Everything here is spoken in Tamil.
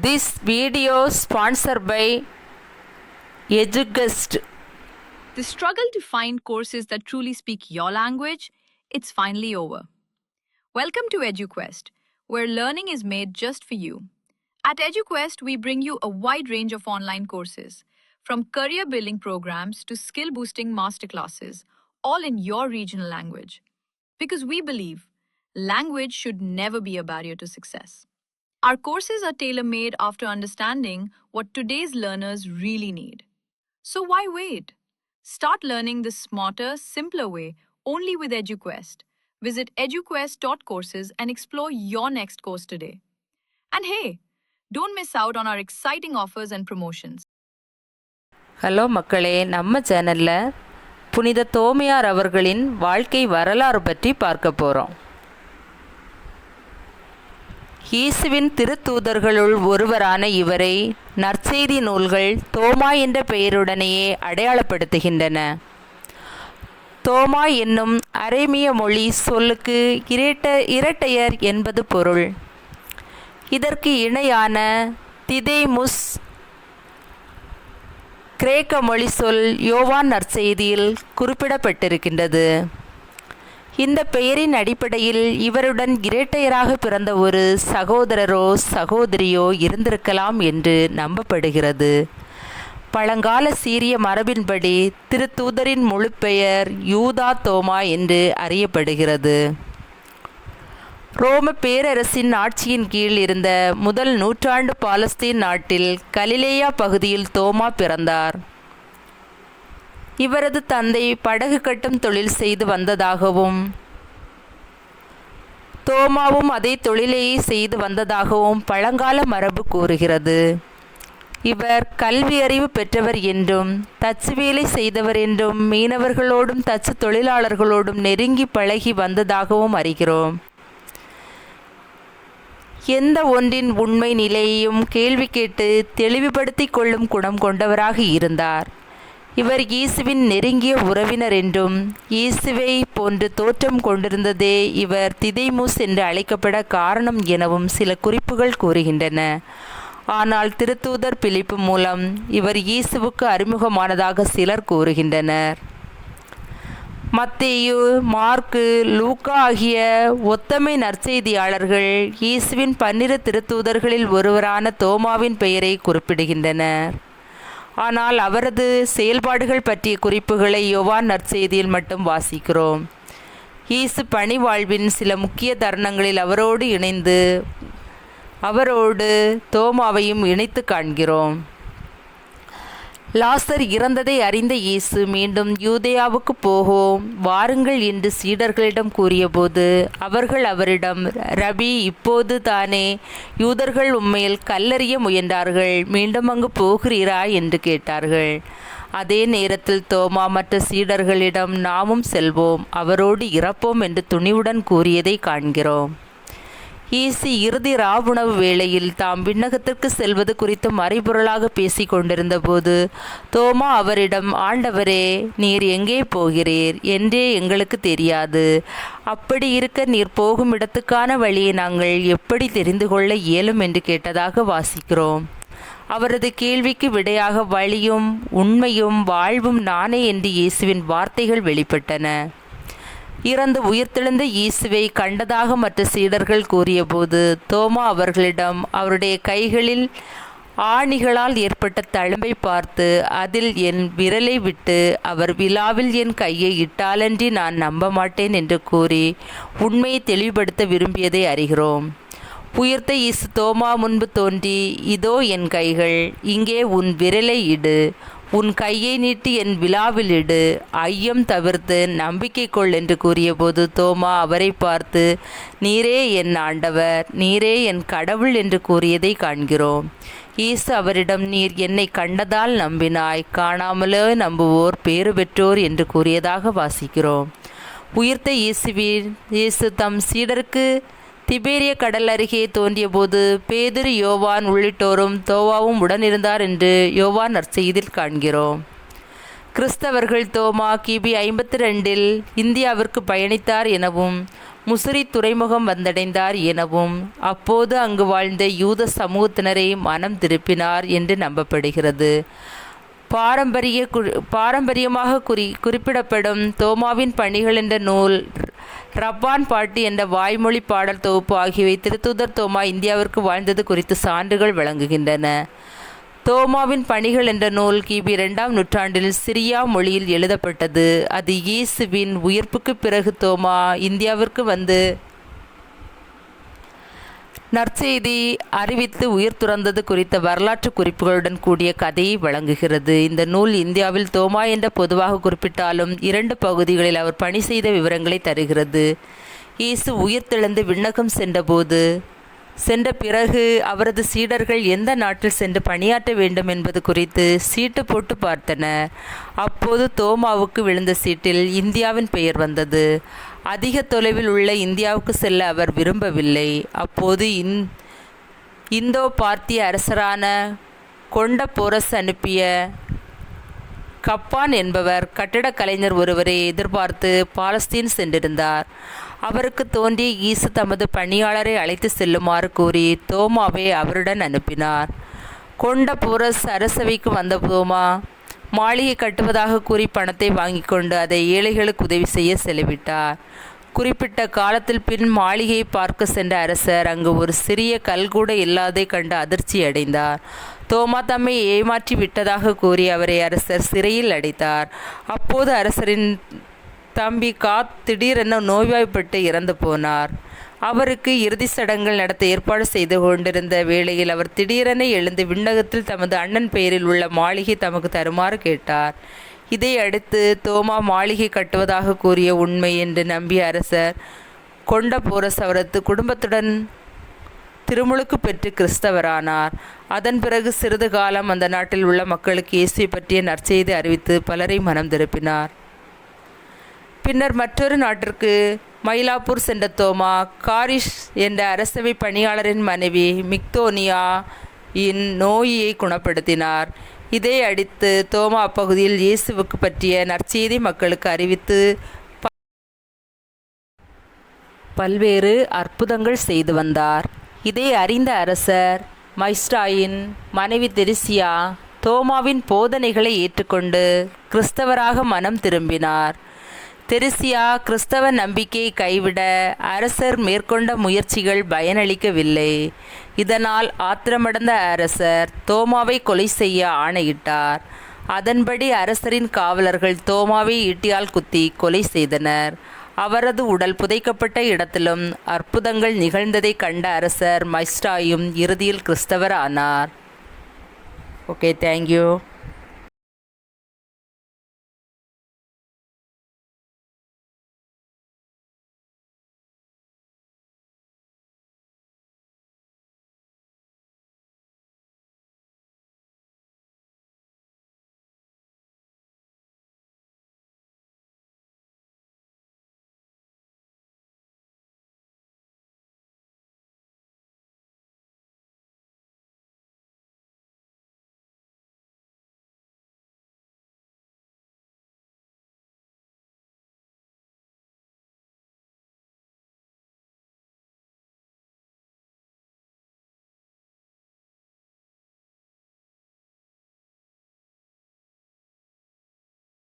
This video sponsored by EduQuest. The struggle to find courses that truly speak your language, it's finally over. Welcome to EduQuest, where learning is made just for you. At EduQuest, we bring you a wide range of online courses, from career building programs to skill boosting masterclasses, all in your regional language. Because we believe language should never be a barrier to success. Our courses are tailor-made after understanding what today's learners really need. So why wait? Start learning the smarter, simpler way only with EduQuest. Visit eduquest.courses and explore your next course today. And hey, don't miss out on our exciting offers and promotions. Hello மக்களே, நம்ம சேனலில் புனித தோமையார் அவர்களின் வாழ்க்கை வரலாறு பற்றி பார்க்க போகிறோம். இயேசுவின் திருத்தூதர்களுள் ஒருவரான இவரை நற்செய்தி நூல்கள் தோமா என்ற பெயருடனேயே அடையாளப்படுத்துகின்றன. தோமா என்னும் அரேமிய மொழி சொல்லுக்கு இரட்டையர் என்பது பொருள். இதற்கு இணையான திதேமுஸ் கிரேக்க மொழி சொல் யோவான் நற்செய்தியில் குறிப்பிடப்பட்டிருக்கின்றது. இந்த பெயரின் அடிப்படையில் இவருடன் இரட்டையராக பிறந்த ஒரு சகோதரரோ சகோதரியோ இருந்திருக்கலாம் என்று நம்பப்படுகிறது. பழங்கால சீரிய மரபின்படி திருத்தூதரின் முழு பெயர் யூதா தோமா என்று அறியப்படுகிறது. ரோம பேரரசின் ஆட்சியின் கீழ் இருந்த முதல் நூற்றாண்டு பாலஸ்தீன் நாட்டில் கலிலேயா பகுதியில் தோமா பிறந்தார். இவரது தந்தை படகு கட்டும் தொழில் செய்து வந்ததாகவும் தோமாவும் அதே தொழிலையே செய்து வந்ததாகவும் பழங்கால மரபு கூறுகிறது. இவர் கல்வி அறிவு பெற்றவர் என்றும் தச்சு வேலை செய்தவர் என்றும் மீனவர்களோடும் தச்சு தொழிலாளர்களோடும் நெருங்கி பழகி வந்ததாகவும் அறிகிறோம். எந்த ஒன்றின் உண்மை நிலையையும் கேள்வி கேட்டு தெளிவுபடுத்தி கொள்ளும் குணம் கொண்டவராக இருந்தார். இவர் இயேசுவின் நெருங்கிய உறவினர் என்றும் இயேசுவை போன்று தோற்றம் கொண்டிருந்ததே இவர் திதேமுஸ் என்று அழைக்கப்பட காரணம் எனவும் சில குறிப்புகள் கூறுகின்றன. ஆனால் திருத்தூதர் பிலிப்பு மூலம் இவர் இயேசுவுக்கு அறிமுகமானதாக சிலர் கூறுகின்றனர். மத்தேயு, மார்க்கு, லூக்கா ஆகிய ஒத்தமை நற்செய்தியாளர்கள் இயேசுவின் 12 திருத்தூதர்களில் ஒருவரான தோமாவின் பெயரை குறிப்பிடுகின்றனர். ஆனால் அவரது செயல்பாடுகள் பற்றிய குறிப்புகளை யோவான் நற்செய்தியில் மட்டும் வாசிக்கிறோம். இயேசு பணி வாழ்வின் சில முக்கிய தருணங்களில் அவரோடு தோமாவையும் இணைத்து காண்கிறோம். லாசர் இறந்ததை அறிந்த இயேசு மீண்டும் யூதேயாவுக்கு போவோம் வாருங்கள் என்று சீடர்களிடம் கூறியபோது அவர்கள் அவரிடம், ரபி, இப்போது தானே யூதர்கள் உண்மையில் கல்லெறிய முயன்றார்கள், மீண்டும் அங்கு போகிறீரா என்று கேட்டார்கள். அதே நேரத்தில் தோமா மற்ற சீடர்களிடம், நாமும் செல்வோம், அவரோடு இறப்போம் என்று துணிவுடன் கூறியதை காண்கிறோம். இயேசு இறுதி ராவுணவு வேளையில் தாம் விண்ணகத்திற்கு செல்வது குறித்து மறைபொருளாக பேசி கொண்டிருந்த போது தோமா அவரிடம், ஆண்டவரே, நீர் எங்கே போகிறீர் என்றே எங்களுக்கு தெரியாது. அப்படி இருக்க நீர் போகும் இடத்துக்கான வழியை நாங்கள் எப்படி தெரிந்து கொள்ள இயலும் என்று கேட்டதாக வாசிக்கிறோம். அவரது கேள்விக்கு விடையாக வழியும் உண்மையும் வாழ்வும் நானே என்று இயேசுவின் வார்த்தைகள் வெளிப்பட்டன. இறந்து உயிர்த்தெழுந்த இயேசுவை கண்டதாக மற்ற சீடர்கள் கூறியபோது தோமா அவர்களிடம் அவருடைய கைகளில் ஆணிகளால் ஏற்பட்ட தழும்பை பார்த்து, அதில் என் விரலை விட்டு அவர் விலாவில் என் கையை இட்டாலன்றி நான் நம்ப மாட்டேன் என்று கூறி உண்மையை தெளிவுபடுத்த விரும்பியதை அறிகிறோம். உயிர்த்த இயேசு தோமா முன்பு தோன்றி, இதோ என் கைகள், இங்கே உன் விரலை இடு, உன் கையை நீட்டி என் விலாவில் இடு, ஐயம் தவிர்த்து நம்பிக்கை கொள் என்று கூறியபோது தோமா அவரை பார்த்து, நீரே என் ஆண்டவர், நீரே என் கடவுள் என்று கூறியதை காண்கிறோம். இயேசு அவரிடம், நீர் என்னை கண்டதால் நம்பினாய், காணாமலே நம்புவோர் பேறு பெற்றோர் என்று கூறியதாக வாசிக்கிறோம். உயிர்த்த இயேசு தம் சீடருக்கு திபேரிய கடல் அருகே தோன்றியபோது பேதுரு, யோவான் உள்ளிட்டோரும் தோமாவும் உடனிருந்தார் என்று யோவான் நற்செய்தியில் காண்கிறோம். கிறிஸ்தவர்கள் தோமா கிபி 52 இந்தியாவிற்கு பயணித்தார் எனவும் முசிறி துறைமுகம் வந்தடைந்தார் எனவும் அப்போது அங்கு வாழ்ந்த யூத சமூகத்தினரை மனம் திருப்பினார் என்று நம்பப்படுகிறது. பாரம்பரியமாக குறிப்பிடப்படும் தோமாவின் பணிகள் என்ற நூல், ரப்பான் பாட்டு என்ற வாய்மொழி பாடல் தொகுப்பு ஆகியவை திருத்தூதர் தோமா இந்தியாவிற்கு வாழ்ந்தது குறித்து சான்றுகள் வழங்குகின்றன. தோமாவின் பணிகள் என்ற நூல் கிபி 2ஆம் நூற்றாண்டில் சிரியா மொழியில் எழுதப்பட்டது. அது இயேசுவின் உயிர்ப்புக்கு பிறகு தோமா இந்தியாவிற்கு வந்து நற்செய்தி அறிவித்து உயிர் துறந்தது குறித்த வரலாற்று குறிப்புகளுடன் கூடிய கதையை வழங்குகிறது. இந்த நூல் இந்தியாவில் தோமா என்ற பொதுவாக குறிப்பிட்டாலும் 2 பகுதிகளில் அவர் பணி செய்த விவரங்களை தருகிறது. இயேசு உயிர்த்தெழுந்து விண்ணகம் சென்ற பிறகு அவரது சீடர்கள் எந்த நாட்டில் சென்று பணியாற்ற வேண்டும் என்பது குறித்து சீட்டு போட்டு பார்த்தனர். அப்போது தோமாவுக்கு விழுந்த சீட்டில் இந்தியாவின் பெயர் வந்தது. அதிக தொலைவில் உள்ள இந்தியாவுக்கு செல்ல அவர் விரும்பவில்லை. அப்போது இந்தோ பார்த்திய அரசரான கொண்ட போரஸ் அனுப்பிய கப்பான் என்பவர் கட்டடக் கலைஞர் ஒருவரை எதிர்பார்த்து பாலஸ்தீன் சென்றிருந்தார். அவருக்கு தோன்றிய இயேசு தமது பணியாளரை அழைத்து செல்லுமாறு கூறி தோமாவை அவருடன் அனுப்பினார். கொண்ட போரஸ் அரசவைக்கு வந்த தோமா மாளிகை கட்டுவதாக கூறி பணத்தை வாங்கி கொண்டு அதை ஏழைகளுக்கு உதவி செய்ய செலவிட்டார். குறிப்பிட்ட காலத்தில் பின் மாளிகையை பார்க்க சென்ற அரசர் அங்கு ஒரு சிறிய கல் கூட இல்லாதை கண்டு அதிர்ச்சி அடைந்தார். தோமா தம்மை ஏமாற்றி விட்டதாக கூறி அவரை அரசர் சிறையில் அடைத்தார். அப்போது அரசரின் தம்பி திடீரென நோய்வாய்ப்பட்டு இறந்து போனார். அவருக்கு இறுதி சடங்குகள் நடத்த ஏற்பாடு செய்து கொண்டிருந்த வேளையில் அவர் திடீரென எழுந்து விண்ணகத்தில் தமது அண்ணன் பெயரில் உள்ள மாளிகை தமக்கு தருமாறு கேட்டார். இதை அடுத்து தோமா மாளிகை கட்டுவதாக கூறிய உண்மை என்று நம்பிய அரசர் கொண்ட போரஸ் அவரது குடும்பத்துடன் திருமுழுக்கு பெற்று கிறிஸ்தவரானார். அதன் பிறகு சிறிது காலம் அந்த நாட்டில் உள்ள மக்களுக்கு இயேசுவை பற்றிய நற்செய்தி அறிவித்து பலரை மனம் திருப்பினார். பின்னர் மற்றொரு நாட்டிற்கு மயிலாப்பூர் சென்ற தோமா காரிஷ் என்ற அரசவை பணியாளரின் மனைவி மிக்தோனியா நோயை குணப்படுத்தினார். இதை அடுத்து தோமா அப்பகுதியில் இயேசுவுக்கு பற்றிய நற்செய்தி மக்களுக்கு அறிவித்து பல்வேறு அற்புதங்கள் செய்து வந்தார். இதை அறிந்த அரசர் மைஸ்டாயின் மனைவி தெரேசியா தோமாவின் போதனைகளை ஏற்றுக்கொண்டு கிறிஸ்தவராக மனம் திரும்பினார். தெரேசியா கிறிஸ்தவ நம்பிக்கையை கைவிட அரசர் மேற்கொண்ட முயற்சிகள் பயனளிக்கவில்லை. இதனால் ஆத்திரமடைந்த அரசர் தோமாவை கொலை செய்ய ஆணையிட்டார். அதன்படி அரசரின் காவலர்கள் தோமாவை ஈட்டியால் குத்தி கொலை செய்தனர். அவரது உடல் புதைக்கப்பட்ட இடத்திலும் அற்புதங்கள் நிகழ்ந்ததை கண்ட அரசர் மைஸ்டாயும் இறுதியில் கிறிஸ்தவர் ஆனார். Okay, thank you.